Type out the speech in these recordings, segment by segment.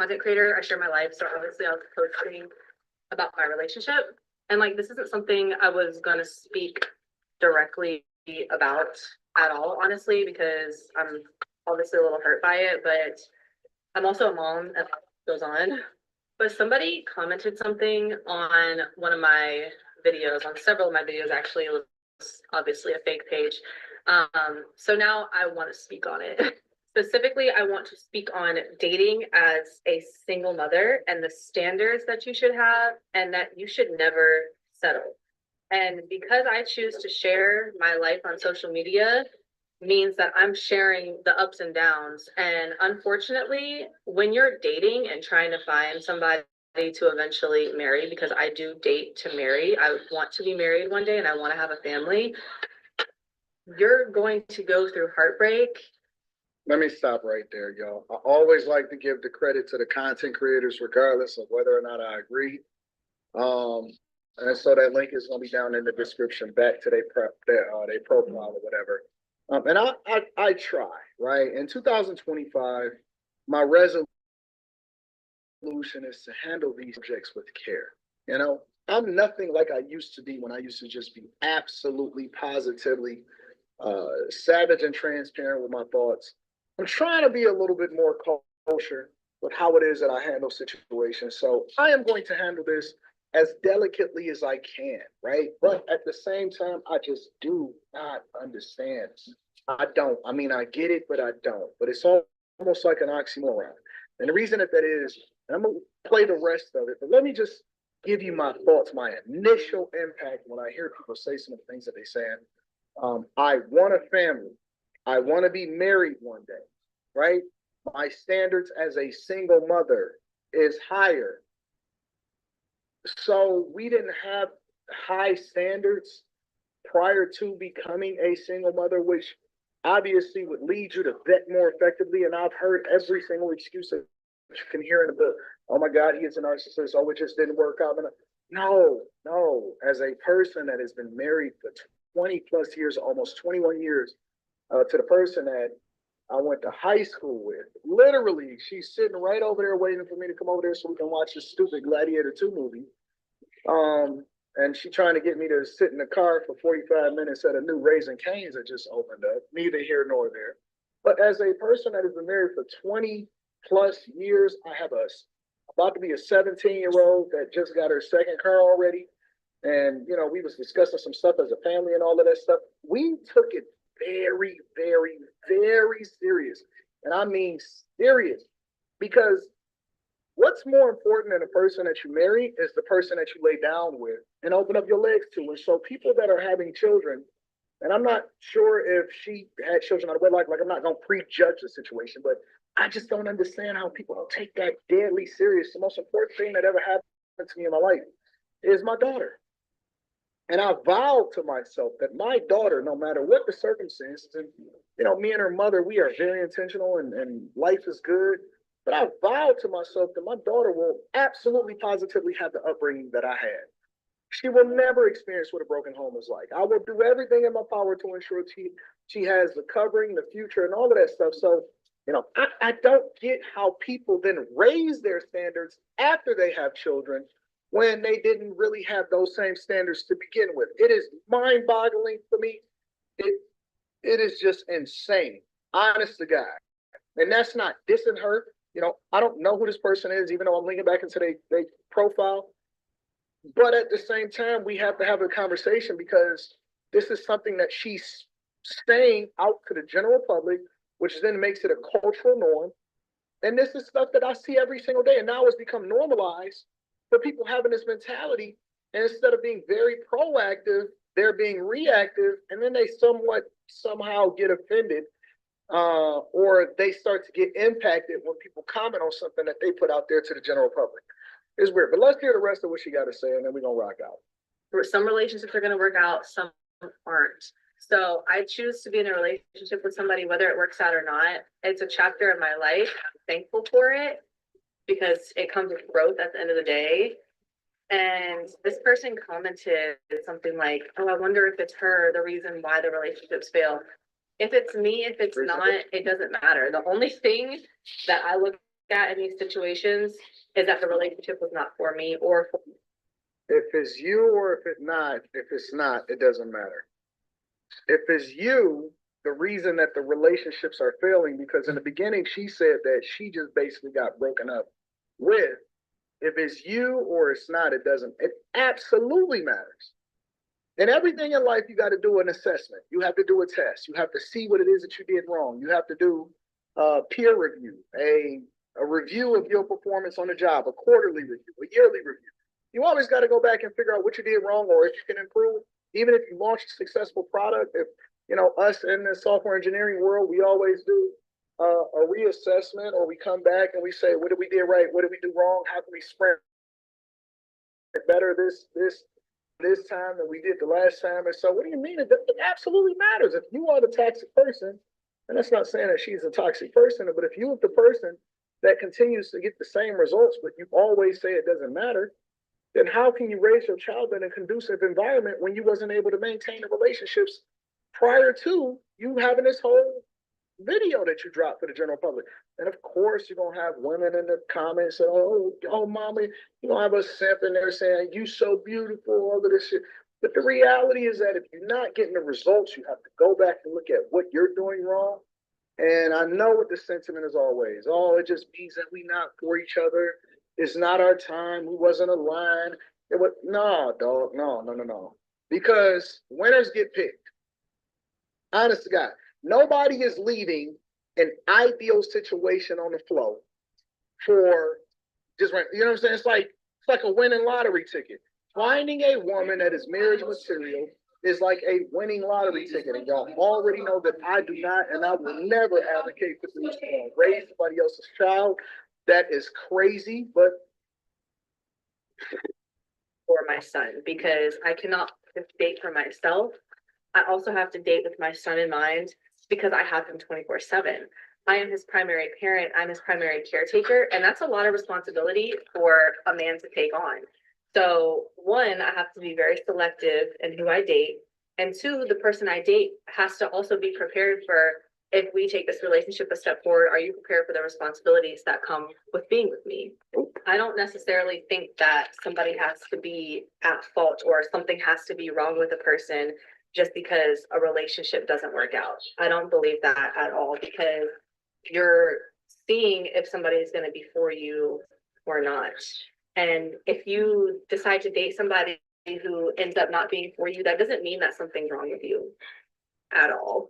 content creator. I share my life. So obviously I was posting about my relationship. And like, this isn't something I was going to speak directly about at all, honestly, because I'm obviously a little hurt by it, but I'm also a mom and life goes on. But somebody commented something on one of my videos, on several of my videos, actually. It was obviously a fake page. So now I want to speak on it. Specifically, I want to speak on dating as a single mother and the standards that you should have and that you should never settle. And because I choose to share my life on social media, means that I'm sharing the ups and downs. And unfortunately, when you're dating and trying to find somebody to eventually marry, because I do date to marry, I want to be married one day and I want to have a family, you're going to go through heartbreak. Let me stop right there, y'all. I always like to give the credit to the content creators, regardless of whether or not I agree. And so that link is going to be down in the description back to their profile or whatever. And I try, right? In 2025, my resolution is to handle these subjects with care. You know, I'm nothing like I used to be when I used to just be absolutely, positively savage and transparent with my thoughts. I'm trying to be a little bit more kosher with how it is that I handle situations. So I am going to handle this as delicately as I can, right? But at the same time, I just do not understand. I don't. I mean, I get it, but I don't. But it's almost like an oxymoron. And the reason that is, and I'm going to play the rest of it, but let me just give you my thoughts, my initial impact when I hear people say some of the things that they say. I want a family. I want to be married one day, right? My standards as a single mother is higher. So we didn't have high standards prior to becoming a single mother, which obviously would lead you to vet more effectively. And I've heard every single excuse that you can hear in the book. Oh my God, he is a narcissist. Oh, it just didn't work out. No. As a person that has been married for 20 plus years, almost 21 years, to the person that I went to high school with, literally, she's sitting right over there waiting for me to come over there so we can watch this stupid Gladiator 2 movie. And she trying to get me to sit in the car for 45 minutes at a new Raising Cane's that just opened up. Neither here nor there. But as a person that has been married for 20 plus years, I have about to be a 17-year-old that just got her second car already. And, you know, we was discussing some stuff as a family and all of that stuff. We took it very, very, very serious. And I mean serious. Because what's more important than the person that you marry is the person that you lay down with and open up your legs to. And so people that are having children, and I'm not sure if she had children out of wedlock, like I'm not going to prejudge the situation, but I just don't understand how people don't take that deadly serious. The most important thing that ever happened to me in my life is my daughter. And I vowed to myself that my daughter, no matter what the circumstances, and you know, me and her mother, we are very intentional and life is good. But I vowed to myself that my daughter will absolutely positively have the upbringing that I had. She will never experience what a broken home is like. I will do everything in my power to ensure she has the covering, the future, and all of that stuff. So, you know, I don't get how people then raise their standards after they have children when they didn't really have those same standards to begin with. It is mind-boggling for me. It is just insane, honest to God. And that's not dissing her. You know, I don't know who this person is, even though I'm linking back into their profile. But at the same time, we have to have a conversation because this is something that she's saying out to the general public, which then makes it a cultural norm. And this is stuff that I see every single day. And now it's become normalized for people having this mentality. And instead of being very proactive, they're being reactive. And then they somehow get offended. Or they start to get impacted when people comment on something that they put out there to the general public. It's weird, but let's hear the rest of what she got to say, and then we're going to rock out. Some relationships are going to work out, some aren't. So I choose to be in a relationship with somebody, whether it works out or not. It's a chapter in my life. I'm thankful for it because it comes with growth at the end of the day. And this person commented something like, oh, I wonder if it's her, the reason why the relationships fail. If it's me, if it's not, it doesn't matter. The only thing that I look at in these situations is that the relationship was not for me or for If it's you or if it's not, it doesn't matter. If it's you, the reason that the relationships are failing, because in the beginning she said that she just basically got broken up with. If it's you or it's not, it doesn't. It absolutely matters. In everything in life, you got to do an assessment. You have to do a test. You have to see what it is that you did wrong. You have to do a peer review, a review of your performance on the job, a quarterly review, a yearly review. You always got to go back and figure out what you did wrong or if you can improve. Even if you launch a successful product, if us in the software engineering world, we always do a reassessment, or we come back and we say, what did we do right? What did we do wrong? How can we sprint better this time than we did the last time? And so what do you mean? It absolutely matters. If you are the toxic person, and that's not saying that she's a toxic person, but if you are the person that continues to get the same results, but you always say it doesn't matter, then how can you raise your child in a conducive environment when you wasn't able to maintain the relationships prior to you having this whole video that you dropped for the general public? And of course, you're gonna have women in the comments saying, "Oh, mommy," you're gonna have a simp in there saying, "You so beautiful," all of this shit. But the reality is that if you're not getting the results, you have to go back and look at what you're doing wrong. And I know what the sentiment is always. Oh, it just means that we not for each other. It's not our time. We wasn't aligned. It was no, dog. No. Because winners get picked. Honest to God, nobody is leaving an ideal situation on the flow for just you know what I'm saying? It's like a winning lottery ticket. Finding a woman that is marriage material is like a winning lottery ticket, and y'all already know that I do not, and I will never advocate for this to raise somebody else's child. That is crazy, but for my son, because I cannot date for myself. I also have to date with my son in mind because I have him 24/7. I am his primary parent. I'm his primary caretaker, and that's a lot of responsibility for a man to take on. So one, I have to be very selective in who I date. And two, the person I date has to also be prepared for, if we take this relationship a step forward, are you prepared for the responsibilities that come with being with me? I don't necessarily think that somebody has to be at fault or something has to be wrong with a person just because a relationship doesn't work out. I don't believe that at all, because you're seeing if somebody is going to be for you or not. And if you decide to date somebody who ends up not being for you, that doesn't mean that something's wrong with you at all.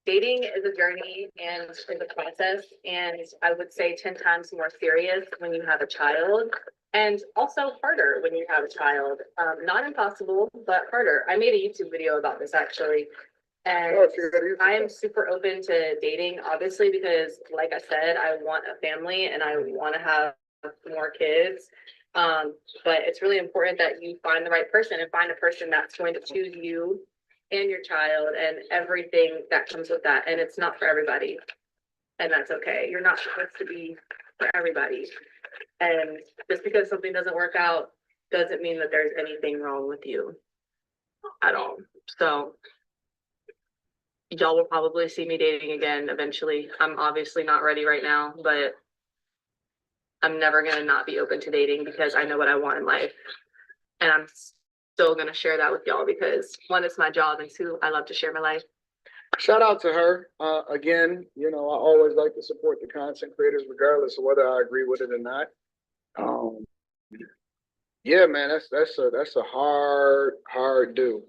Dating is a journey and is a process, and I would say 10 times more serious when you have a child, and also harder when you have a child. Not impossible, but harder. I made a YouTube video about this actually, and I am super open to dating, obviously, because like I said, I want a family and I want to have more kids. But it's really important that you find the right person and find a person that's going to choose you and your child and everything that comes with that. And it's not for everybody. And that's okay. You're not supposed to be for everybody. And just because something doesn't work out doesn't mean that there's anything wrong with you at all. So y'all will probably see me dating again eventually. I'm obviously not ready right now, but I'm never going to not be open to dating because I know what I want in life. And I'm still going to share that with y'all because one, it's my job, and two, I love to share my life. Shout out to her. Again, I always like to support the content creators, regardless of whether I agree with it or not. Yeah, man, that's a hard do.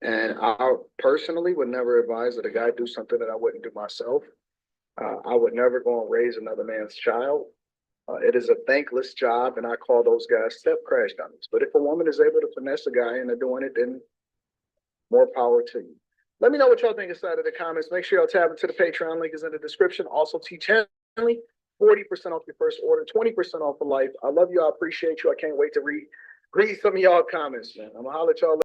And I personally would never advise that a guy do something that I wouldn't do myself. I would never go and raise another man's child. It is a thankless job, and I call those guys step crash dummies. But if a woman is able to finesse a guy into doing it, then more power to you. Let me know what y'all think inside of the comments. Make sure y'all tab into the Patreon. Link is in the description. Also, teach Henley, 40% off your first order, 20% off for life. I love you. I appreciate you. I can't wait to read some of y'all comments, man. I'm going to holler at y'all later.